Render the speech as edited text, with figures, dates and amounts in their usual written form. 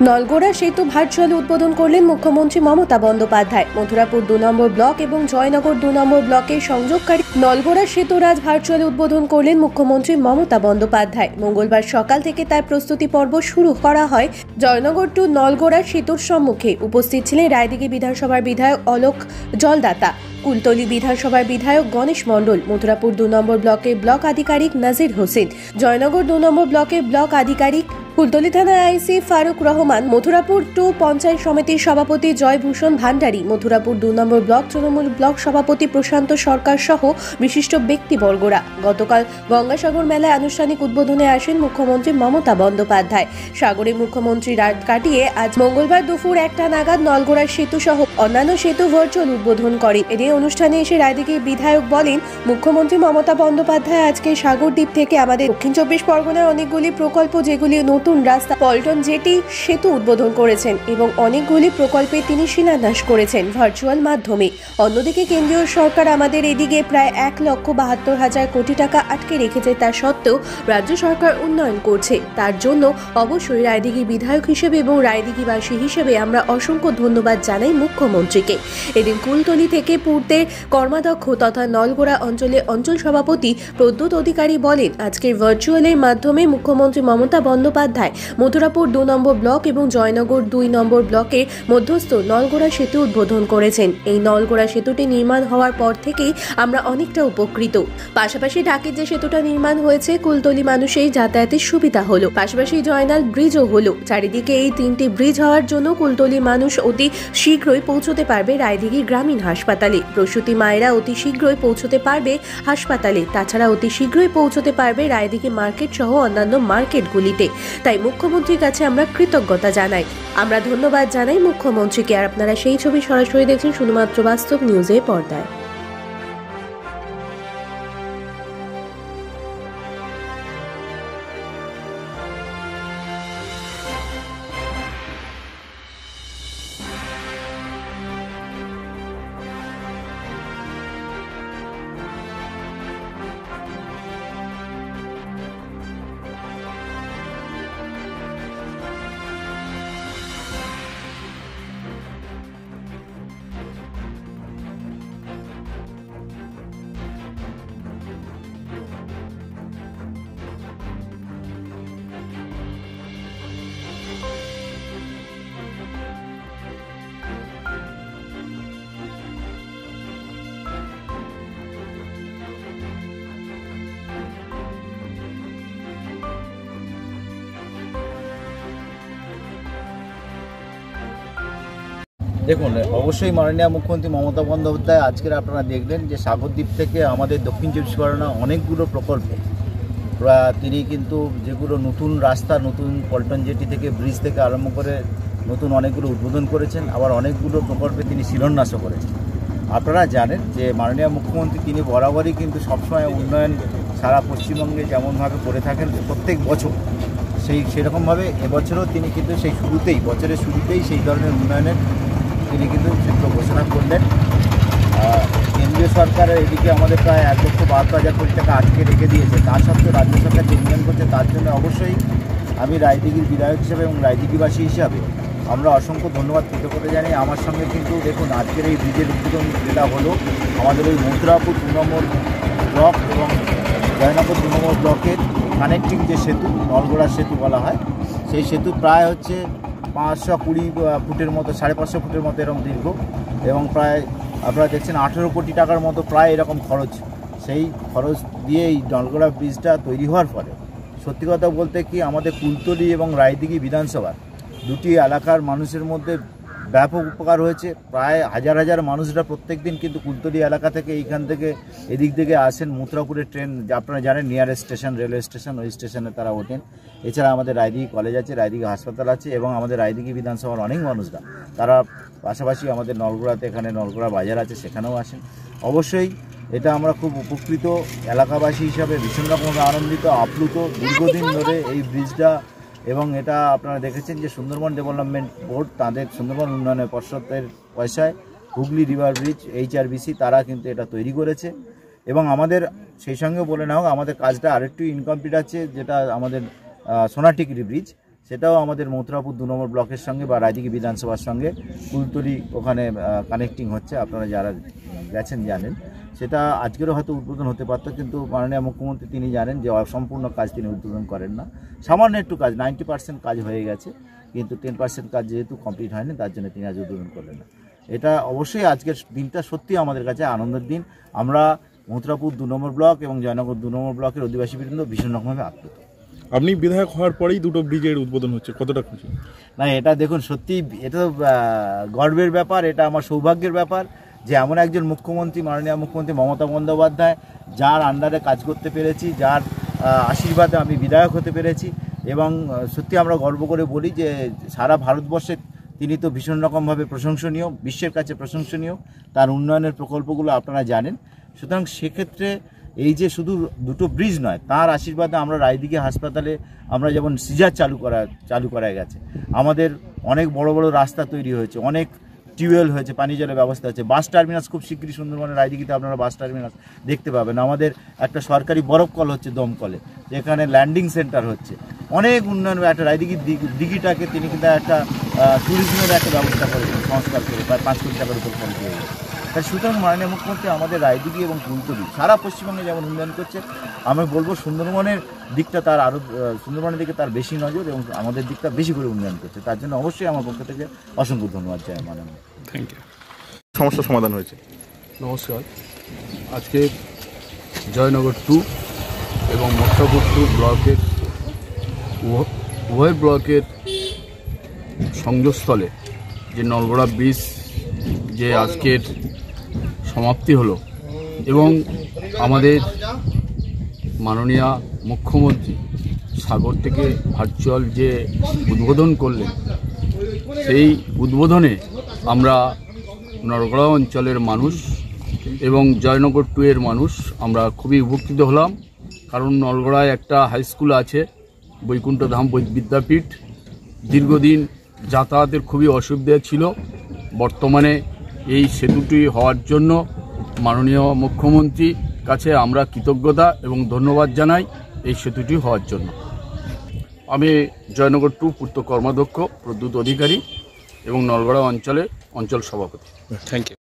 নলগোড়া সেতু ভার্চুয়ালি উদ্বোধন করলেন মুখ্যমন্ত্রী মমতা বন্দ্যোপাধ্যায়। মথুরাপুর 2 নম্বর ব্লক এবং জয়নগর 2 নম্বর ব্লকের সংযোগকারী নলগোড়া সেতু আজ ভার্চুয়ালি উদ্বোধন করলেন মুখ্যমন্ত্রী মমতা বন্দ্যোপাধ্যায়। মঙ্গলবার সকাল থেকে তার প্রস্তুতি পর্ব শুরু করা হয়। জয়নগর টু নলগোড়া সেতুর সম্মুখে উপস্থিত ছিলেন রায়দিঘি বিধানসভার বিধায়ক অলোক জলদাতা, কুলতলি বিধানসভার বিধায়ক গণেশ মণ্ডল, মথুরাপুর 2 নম্বর ব্লকের ব্লক আধিকারিক নাজির হোসেন, জয়নগর 2 নম্বর ব্লকের ব্লক আধিকারিক কুলতলি থানার আইসি ফারুক রহমান, মথুরাপুর 2 পঞ্চায়েত সমিতির সভাপতি জয়ভূষণ ভান্ডারী, মথুরাপুর 2 নম্বর ব্লক তৃণমূল ব্লক সভাপতি প্রশান্ত সরকার সহ বিশিষ্ট ব্যক্তিবর্গরা। গতকাল গঙ্গাসাগর মেলায় আনুষ্ঠানিক উদ্বোধনে আসেন মুখ্যমন্ত্রী মমতা বন্দ্যোপাধ্যায়। সাগরে মুখ্যমন্ত্রী রাত কাটিয়ে আজ মঙ্গলবার দুপুর 1টা নাগাদ নলগোড়া সেতু সহ অন্যান্য সেতু ভার্চুয়াল উদ্বোধন করেন। এই অনুষ্ঠানে এসে রায়দিঘির বিধায়ক বলেন, মুখ্যমন্ত্রী মমতা বন্দ্যোপাধ্যায় আজকে সাগরদ্বীপ থেকে আমাদের দক্ষিণ 24 পরগনার অনেকগুলি প্রকল্প, যেগুলি নতুন রাস্তা, পল্টন জেটি সেতু উদ্বোধন করেছেন এবং অনেকগুলি প্রকল্পে তিনি শিলান্যাস করেছেন ভার্চুয়াল মাধ্যমে। অন্যদিকে কেন্দ্রীয় সরকার আমাদের এদিকে প্রায় 1,72,000 কোটি টাকা আটকে রেখেছে, তা সত্ত্বেও রাজ্য সরকার উন্নয়ন করছে। তার জন্য অবশ্যই রায়দিঘির বিধায়ক হিসেবে এবং রায়দিঘিবাসী হিসেবে আমরা অসংখ্য ধন্যবাদ জানাই মুখ্যমন্ত্রীকে। এদিন কুলতলি থেকে পূর্তের কর্মাধ্যক্ষ তথা নলগোড়া অঞ্চলের অঞ্চল সভাপতি প্রদ্যুৎ অধিকারী বলেন, আজকের ভার্চুয়ালের মাধ্যমে মুখ্যমন্ত্রী মমতা বন্দ্যোপাধ্যায় মথুরাপুর 2 নম্বর ব্লক এবং জয়নগর 2 নম্বর ব্লকের মধ্যস্থ নলগোড়া সেতু উদ্বোধন করেছেন। এই নলগোড়া সেতুটি নির্মাণ হওয়ার পর থেকেই আমরা অনেকটা উপকৃত। পাশাপাশি ঢাকের যে সেতুটা নির্মাণ হয়েছে, কুলতলি মানুষের যাতায়াতের সুবিধা হলো, পাশাপাশি জয়নাল ব্রিজও হলো। চারিদিকে এই 3টি ব্রিজ হওয়ার জন্য কুলতলি মানুষ অতি শীঘ্রই পৌঁছতে পারবে রায়দিঘি গ্রামীণ হাসপাতালে। প্রসূতি মায়েরা অতি শীঘ্রই পৌঁছতে পারবে হাসপাতালে। তাছাড়া অতি শীঘ্রই পৌঁছতে পারবে রায়দিঘি মার্কেট সহ অন্যান্য মার্কেটগুলিতে। তাই মুখ্যমন্ত্রীর কাছে আমরা কৃতজ্ঞতা জানাই, আমরা ধন্যবাদ জানাই মুখ্যমন্ত্রীকে। আর আপনারা সেই ছবি সরাসরি দেখছেন শুধুমাত্র বাস্তব নিউজের পর্দায়। দেখুন, অবশ্যই মাননীয় মুখ্যমন্ত্রী মমতা বন্দ্যোপাধ্যায় আজকের আপনারা দেখলেন যে সাগরদ্বীপ থেকে আমাদের দক্ষিণ 24 পরগনা অনেকগুলো প্রকল্প তিনি কিন্তু যেগুলো নতুন রাস্তা, নতুন পল্টন জেটি থেকে ব্রিজ থেকে আরম্ভ করে নতুন অনেকগুলো উদ্বোধন করেছেন, আবার অনেকগুলো প্রকল্পে তিনি শিলান্যাসও করেছেন। আপনারা জানেন যে মাননীয় মুখ্যমন্ত্রী তিনি বরাবরই কিন্তু সবসময় উন্নয়ন সারা পশ্চিমবঙ্গে যেমনভাবে করে থাকেন প্রত্যেক বছর, সেরকমভাবে এবছরও তিনি কিন্তু সেই বছরের শুরুতেই সেই ধরনের উন্নয়নের তিনি কিন্তু সূত্র ঘোষণা করলেন। কেন্দ্রীয় সরকারের এদিকে আমাদের প্রায় 1,72,000 কোটি টাকা আটকে রেখে দিয়েছে, তা সত্ত্বেও রাজ্য সরকার যে উন্নয়ন করছে তার জন্য অবশ্যই আমি রায়দিঘির বিধায়ক হিসেবে এবং রায়দিঘিবাসী হিসাবে আমরা অসংখ্য ধন্যবাদ কৃতজ্ঞতা জানাই। আমার সঙ্গে কিন্তু দেখুন আজকের এই ব্রিজের উদ্বোধন যেটা হলো আমাদের ওই মথুরাপুর 2 নম্বর ব্লক এবং জয়নগর 2 নম্বর ব্লকের কানেক্টিং যে সেতু, নলগোড়া সেতু বলা হয়, সেই সেতু প্রায় হচ্ছে 520 ফুটের মতো, 550 ফুটের মতো এরকম দীর্ঘ এবং প্রায় আপনারা দেখছেন 18 কোটি টাকার মতো প্রায় এরকম খরচ। সেই খরচ দিয়ে এই নলগোড়া ব্রিজটা তৈরি হওয়ার ফলে সত্যি কথা বলতে কি আমাদের কুলতলি এবং রায়দিঘি বিধানসভার দুটি এলাকার মানুষের মধ্যে ব্যাপক উপকার হয়েছে। প্রায় হাজার হাজার মানুষরা প্রত্যেক দিন কিন্তু কুলতলি এলাকা থেকে এইখান থেকে এদিক থেকে আসেন। মথুরাপুরের ট্রেন আপনারা জানেন নিয়ারেস্ট স্টেশন রেলওয়ে স্টেশন, ওই স্টেশনে তারা ওঠেন। এছাড়া আমাদের রায়দিঘি কলেজ আছে, রায়দিঘি হাসপাতাল আছে এবং আমাদের রায়দিঘি বিধানসভার অনেক মানুষরা তারা পাশাপাশি আমাদের নলগোড়াতে, এখানে নলগোড়া বাজার আছে, সেখানেও আসেন। অবশ্যই এটা আমরা খুব উপকৃত এলাকাবাসী হিসাবে ভীষণ রকমভাবে আনন্দিত, আপ্লুত দীর্ঘদিন ধরে এই ব্রিজটা। এবং এটা আপনারা দেখেছেন যে সুন্দরবন ডেভেলপমেন্ট বোর্ড তাদের সুন্দরবন উন্নয়ন পর্ষদের পয়সায় হুগলি রিভার ব্রিজ HRBC তারা কিন্তু এটা তৈরি করেছে। এবং আমাদের সেই সঙ্গে বলে না হোক আমাদের কাজটা আরেকটু ইনকমপ্লিট আছে, যেটা আমাদের সোনাটিকরি ব্রিজ, সেটাও আমাদের মথুরাপুর 2 নম্বর ব্লকের সঙ্গে বা রায়দিঘি বিধানসভার সঙ্গে কুলতলি ওখানে কানেক্টিং হচ্ছে। আপনারা যারা গেছেন জানেন, সেটা আজকেরও হয়তো উদ্বোধন হতে পারত, কিন্তু মাননীয় মুখ্যমন্ত্রী তিনি জানেন যে সম্পূর্ণ কাজ তিনি উদ্বোধন করেন না। সামান্য একটু কাজ, 90% কাজ হয়ে গেছে, কিন্তু 10% কাজ যেহেতু কমপ্লিট হয়নি, তার জন্য তিনি আজ উদ্বোধন করলেন না। এটা অবশ্যই আজকের দিনটা সত্যি আমাদের কাছে আনন্দের দিন। আমরা মথুরাপুর 2 নম্বর ব্লক এবং জয়নগর 2 নম্বর ব্লকের অধিবাসীবৃন্দ ভীষণ রকমভাবে আপ্লুত। আপনি বিধায়ক হওয়ার পরেই দুটো ব্রিজের উদ্বোধন হচ্ছে, কতটা খুশি? না, এটা দেখুন সত্যি এটা গর্বের ব্যাপার, এটা আমার সৌভাগ্যের ব্যাপার যে এমন একজন মুখ্যমন্ত্রী, মাননীয় মুখ্যমন্ত্রী মমতা বন্দ্যোপাধ্যায়, যার আন্ডারে কাজ করতে পেরেছি, যার আশীর্বাদে আমি বিধায়ক হতে পেরেছি। এবং সত্যি আমরা গর্ব করে বলি যে সারা ভারতবর্ষে তিনি তো ভীষণ রকমভাবে প্রশংসনীয়, বিশ্বের কাছে প্রশংসনীয়, তার উন্নয়নের প্রকল্পগুলো আপনারা জানেন। সুতরাং সেক্ষেত্রে এই যে শুধু দুটো ব্রিজ নয়, তার আশীর্বাদে আমরা রায়দিঘি হাসপাতালে আমরা যেমন সিজার চালু করা গেছে, আমাদের অনেক বড় বড় রাস্তা তৈরি হয়েছে, অনেক টিউবওয়েল হয়েছে, পানি জলের ব্যবস্থা আছে, বাস টার্মিনাস খুব শীঘ্রই সুন্দরবনের রায়দিঘিতে আপনারা বাস টার্মিনাস দেখতে পাবেন। আমাদের একটা সরকারি বরফ কল হচ্ছে দমকলে, যেখানে ল্যান্ডিং সেন্টার হচ্ছে, অনেক উন্নয়ন। একটা রায়দিঘির দিঘিটাকে তিনি কিন্তু একটা ট্যুরিজমের একটা ব্যবস্থা করেছেন, সংস্কার করে প্রায় 5 কোটি টাকার উপর খরচ হয়ে গেছে। তাই সুতরাং মাননীয় মুখ্যমন্ত্রী আমাদের রায়দিঘি এবং কুলতলি সারা পশ্চিমবঙ্গে যেমন উন্নয়ন করছে, আমি বলবো সুন্দরবনের দিকটা তার আরও, সুন্দরবনের দিকে তার বেশি নজর এবং আমাদের দিকটা বেশি করে উন্নয়ন করছে। তার জন্য অবশ্যই আমার পক্ষ থেকে অসংখ্য ধন্যবাদ জানাই মাননীয়। Thank you. সমস্যার সমাধান হয়েছে। নমস্কার। আজকে জয়নগর 2 এবং মথুরাপুর 2 ব্লকের উভয় ব্লকের সংযোগস্থলে যে নলগড়া ব্রিজ যে আজকের সমাপ্তি হলো এবং আমাদের মাননীয় মুখ্যমন্ত্রী সাগর থেকে ভার্চুয়াল যে উদ্বোধন করলেন, সেই উদ্বোধনে আমরা নলগড়া অঞ্চলের মানুষ এবং জয়নগর 2 এর মানুষ আমরা খুবই উপকৃত হলাম। কারণ নলগড়ায় একটা হাই স্কুল আছে, বৈকুণ্ঠধাম বিদ্যাপীঠ, দীর্ঘদিন যাতায়াতের খুবই অসুবিধা ছিল। বর্তমানে এই সেতুটি হওয়ার জন্য মাননীয় মুখ্যমন্ত্রীর কাছে আমরা কৃতজ্ঞতা এবং ধন্যবাদ জানাই এই সেতুটি হওয়ার জন্য। আমি জয়নগর 2 পূর্ত কর্মাধ্যক্ষ প্রদ্যুৎ অধিকারী এবং নলগড়া অঞ্চল সভাপতি। Thank you.